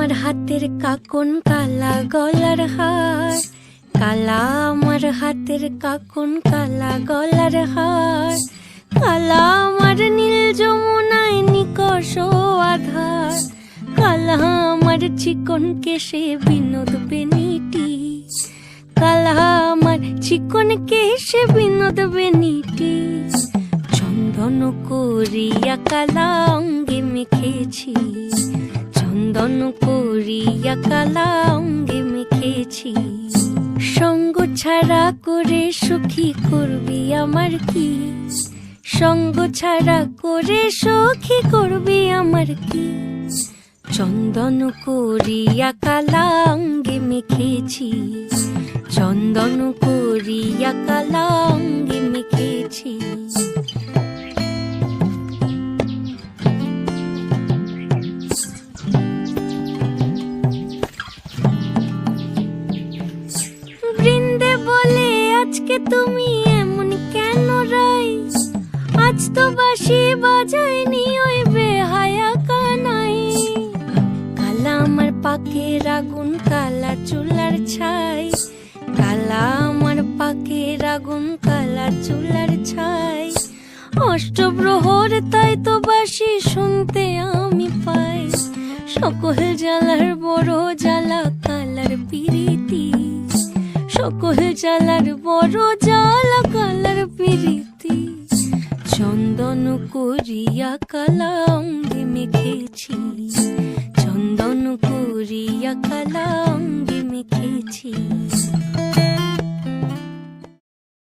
আমার হাতের কাকন কালা গলার হার, কালা আমার হাতের কাকন কালা গলার হার, কালা আমার নীল যমুনায় নিকষ আধার, কালা আমার চিকন কেশে বিনোদ বেনিটি, কালা আমার চিকন কেশে বিনোদ বেনিটি। চন্দন করিয়া কালা অঙ্গে মেখেছি, চন্দন করিয়া কালা অঙ্গে মেখেছি। সঙ্গ ছাড়া করে সুখী করবি আমার কি, সঙ্গ ছাড়া করে সখী করবি আমার কি। চন্দন করিয়া কালা অঙ্গে মেখেছি, চন্দন করিয়া কালা অঙ্গে মেখেছি। বৃন্দে বলে আজকে তুমি এমন কেন রাই, আজ তো বাঁশি বাজায়নি ওই বেহায়া কানাই। কালা আমার পাকের আগুন কালা চুলার ছাই, কালা আমার পাকের আগুন কালা চুলার ছাই। অষ্টপ্রহর তাই তো বাঁশি শুনতে আমি পাই, সকল জ্বালার বড় জ্বালা কালার পিরিতি, সকল জ্বালার বড় জ্বালা কালার পিরিতি। চন্দন করিয়া কালা অঙ্গে মেখেছি, চন্দন করিয়া কালা অঙ্গে মেখেছি।